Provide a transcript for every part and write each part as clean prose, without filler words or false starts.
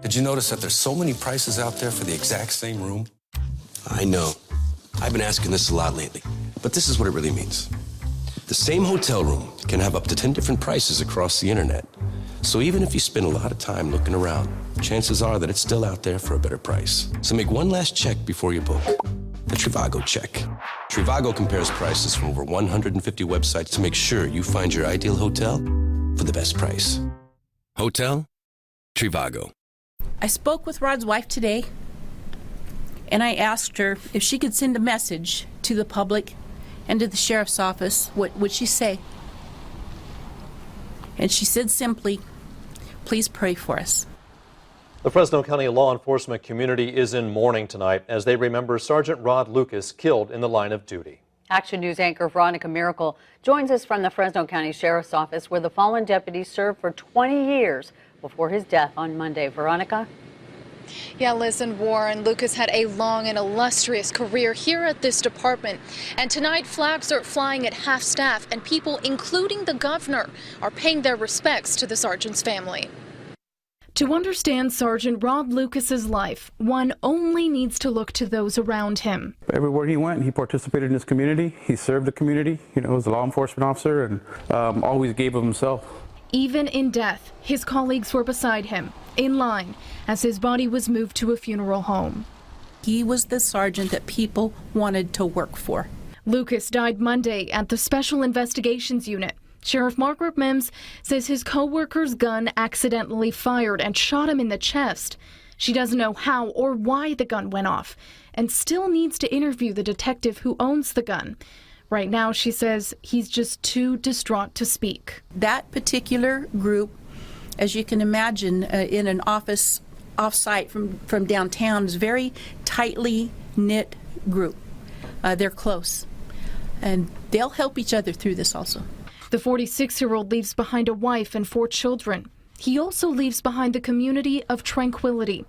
Did you notice that there's so many prices out there for the exact same room? I know. I've been asking this a lot lately, but this is what it really means. The same hotel room can have up to 10 different prices across the internet. So even if you spend a lot of time looking around, chances are that it's still out there for a better price. So make one last check before you book. The Trivago check. Trivago compares prices from over 150 websites to make sure you find your ideal hotel for the best price. Hotel Trivago. I spoke with Rod's wife today, and I asked her if she could send a message to the public and to the sheriff's office. What would she say? And she said simply, please pray for us. The Fresno County law enforcement community is in mourning tonight as they remember Sergeant Rod Lucas, killed in the line of duty. Action News anchor Veronica Miracle joins us from the Fresno County Sheriff's Office, where the fallen deputy served for 20 years before his death on Monday. Veronica? Yeah, listen, Warren, Lucas had a long and illustrious career here at this department. And tonight, flags are flying at half staff, and people, including the governor, are paying their respects to the sergeant's family. To understand Sergeant Rod Lucas's life, one only needs to look to those around him. Everywhere he went, he participated in his community. He served the community, as a law enforcement officer, and always gave of himself. Even in death, his colleagues were beside him, in line, as his body was moved to a funeral home. He was the sergeant that people wanted to work for. Lucas died Monday at the Special Investigations Unit. Sheriff Margaret Mims says his co-worker's gun accidentally fired and shot him in the chest. She doesn't know how or why the gun went off, and still needs to interview the detective who owns the gun. Right now, she says he's just too distraught to speak. That particular group, as you can imagine, in an office off-site from downtown, is a very tightly knit group. They're close, and they'll help each other through this also. The 46-year-old leaves behind a wife and 4 children. He also leaves behind the community of Tranquility.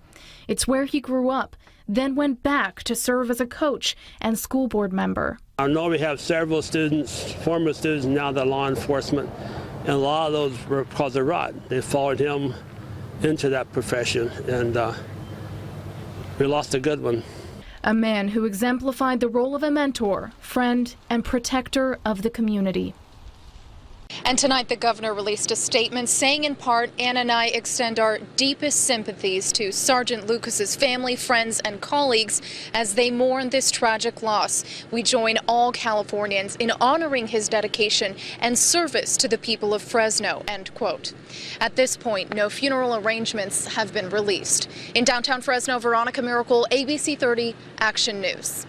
It's where he grew up, then went back to serve as a coach and school board member. I know we have several students, former students, now they're law enforcement, and a lot of those were because of Rod. They followed him into that profession, and we lost a good one. A man who exemplified the role of a mentor, friend, and protector of the community. And tonight, the governor released a statement saying, in part, Ann and I extend our deepest sympathies to Sergeant Lucas's family, friends, and colleagues as they mourn this tragic loss. We join all Californians in honoring his dedication and service to the people of Fresno, end quote. At this point, no funeral arrangements have been released. In downtown Fresno, Veronica Miracle, ABC 30, Action News.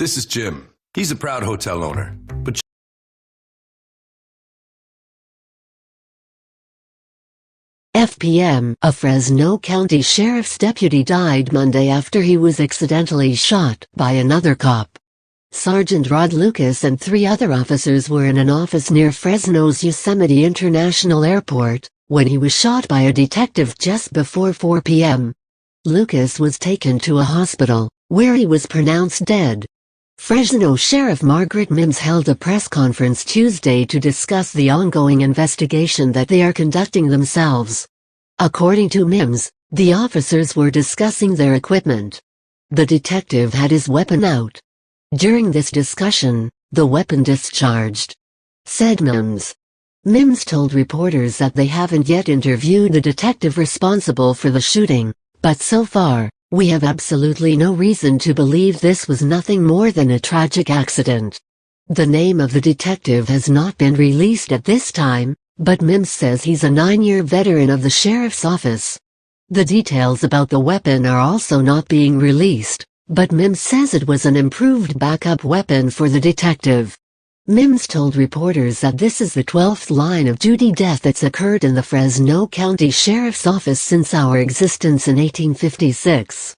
This is Jim. He's a proud hotel owner. But FPM, a Fresno County Sheriff's deputy died Monday after he was accidentally shot by another cop. Sergeant Rod Lucas and 3 other officers were in an office near Fresno's Yosemite International Airport when he was shot by a detective just before 4 p.m. Lucas was taken to a hospital, where he was pronounced dead. Fresno Sheriff Margaret Mims held a press conference Tuesday to discuss the ongoing investigation that they are conducting themselves. According to Mims, the officers were discussing their equipment. The detective had his weapon out. During this discussion, the weapon discharged, said Mims. Mims told reporters that they haven't yet interviewed the detective responsible for the shooting, but so far, we have absolutely no reason to believe this was nothing more than a tragic accident. The name of the detective has not been released at this time, but Mims says he's a 9-year veteran of the sheriff's office. The details about the weapon are also not being released, but Mims says it was an improved backup weapon for the detective. Mims told reporters that this is the 12th line of duty death that's occurred in the Fresno County Sheriff's Office since our existence in 1856.